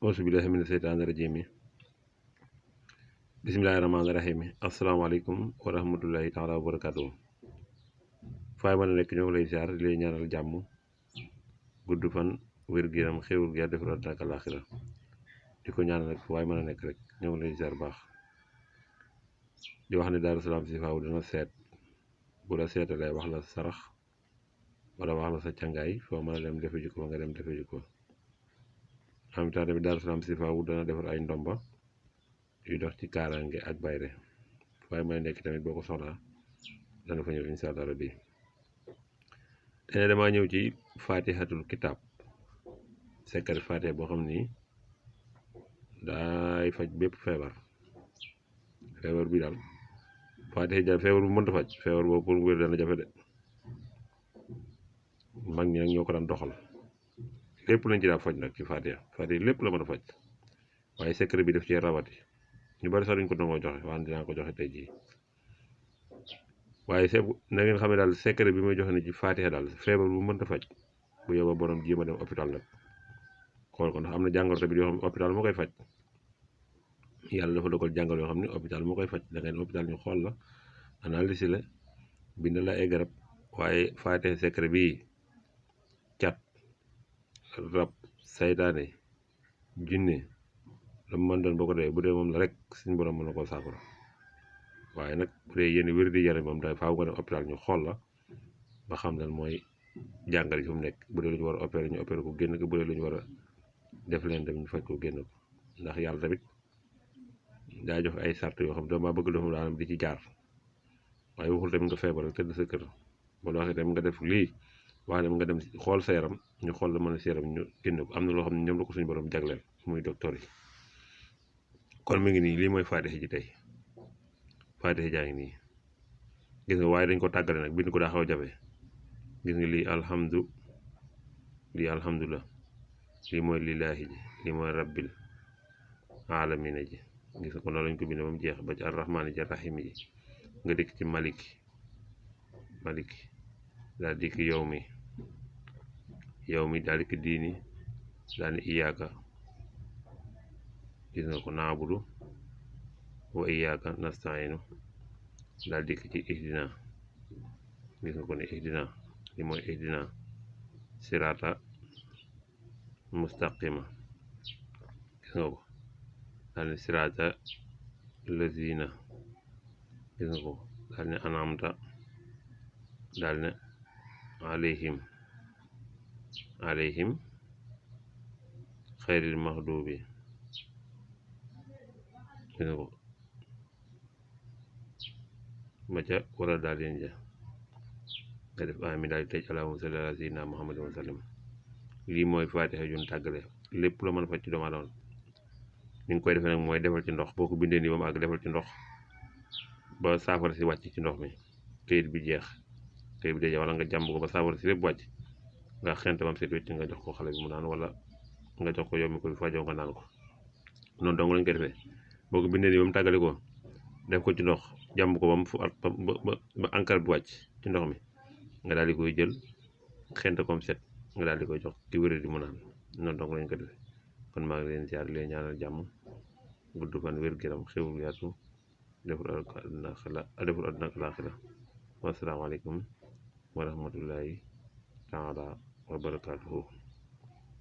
auzu billahi mina seytaani rajim bismillahi rahmaani rahim asalaamaaleykum wa rahmatullahi taala wa barakatuh faay mën a nekk ñoo ngi lay ziar di lay ñaanal jàmm gudd fan wér-gu-yaram xéwal gi defar àddina ak àllaaxira di ko ñaanal rek waaye mën a nekk rek ñoo ngi lay ziar baax di wax ne Daaru Salaam si faaw dina seet bu la seetalee wax la sarax wala wax la sa càngaay foo mën a dem defe ji ko nga dem defe ji ko en même temps tamit Daaru Salaam si faaw dana defar ay ndomba yuy dox ci kaaraange ak bayre waaye mën a nekk tamit boo ko soxlaa dana fa ñëw incha allah rabbi tey damaa ñëw ci faatihatul kitaab secret faatiha boo xam ni daay faj bépp feebar bi daal faatiha ja feebar bu mënta faj feebar boobu pour wér dana jafe de mag ñi nag ñoo ko daan doxal lépp lañ ci daa faj nag ci faatiha lépp la mën a faj waaye secret bi def ci rawati ñu bari sax duñ ko nangoo joxe waaye dinaa ko joxe tey jii waaye na ngeen xam ne daal secret bi may joxe ni ci faatiha daal feebar bu mënta faj bu yóbba borom jéem a dem hôpital nag xool ko ndax am na jàngoro tamit yoo xam ne hôpital moo koy faj yàlla dafa dogal jàngoro yoo xam ne hôpital moo koy faj da ngay hôpital ñu xool la analyse la bind la ay garab waaye faatiha secret bii cat rab saytaane jinne la mu mën doon boo ko dee bu dee moom la rek suñu borom mën na koo saafara waaye nag bu dee yenn wér di yaram moom day faaw nga dem hôpital ñu xool la ba xam lan mooy jàngale fi mu nekk bu dee lu ñu war a opéré ñu opéré ko génn ko bu dee lu ñu war a def leen dem ñu faj ko génn ko ndax yàlla tamit daa jox ay sart yoo xam dama bëgg doomu daanam di ci jaar waaye waxul tamit nga feebar tëdd sa kër ba la waxee tamit nga def lii wax dem nga dem xool sa yaram ñu xool la mën a sa yaram ñu génn ko am na loo xam ne ñoom la ko suñu borom jagleel muy docteur yi kon mi ngi nii lii mooy faatiha ji tey faatiha jaa ngi nii gis nga waaye dañ ko tàggale nag bind ko daa xaw a jafe gis nga lii alhamdulilah lii mooy lillaahi ji lii mooy rabbil alamina ji gis nga ko noonu lañ ko bind ba mu jeex ba ci arrahmaani ji rahim ji nga dikk ci malik daal dikk yow mi daal dikk diini daal ni iyaaka gis nga ko naabudu wa iyaaka nastainu daal dikk ci ihdina gis nga ko ne ihdina li mooy ihdina sirata mustaqima gis nga ko daal ne sirata lazina gis nga ko daal ne anamta daal ne alayhim xayril maxdubi gis nga ko ba ca wala daal leen ja nga def amin daal di tëj allahumma salli ala sayyidina muhammadin wa sallam lii mooy faatiha jun tàggale lépp la mën a faj ci doomu aadama ni nga koy defee nag mooy defal ci ndox boo ko bindee nii ba mu àgg defal ci ndox ba saafara si wàcc ci ndox mi kayit bi jeex wala nga jàmb ko ba saafara si lépp wàcc nga xent bam seet wecc nga jox ko xale bi mu naan wala nga jox ko yow mi ko fajoo nga naan ko noonu dong lañ koy defee boo ko bindee nii ba mu tàggale ko def ko ci ndox jàmb ko ba mu fu at ba encre bi wàcc ci ndox mi nga daal di koy jël xent comme set nga daal di koy jox ki wéré di mu naan noonu dong lañ ko defee kon maa ngi leen ziar leen ñaanal jàmm gudd fan wér-gu-yaram xewul yaatu deful àdduna ak àllaaxira wasalaamaaleykum wa rahmatullahi taala wa barakaatuhu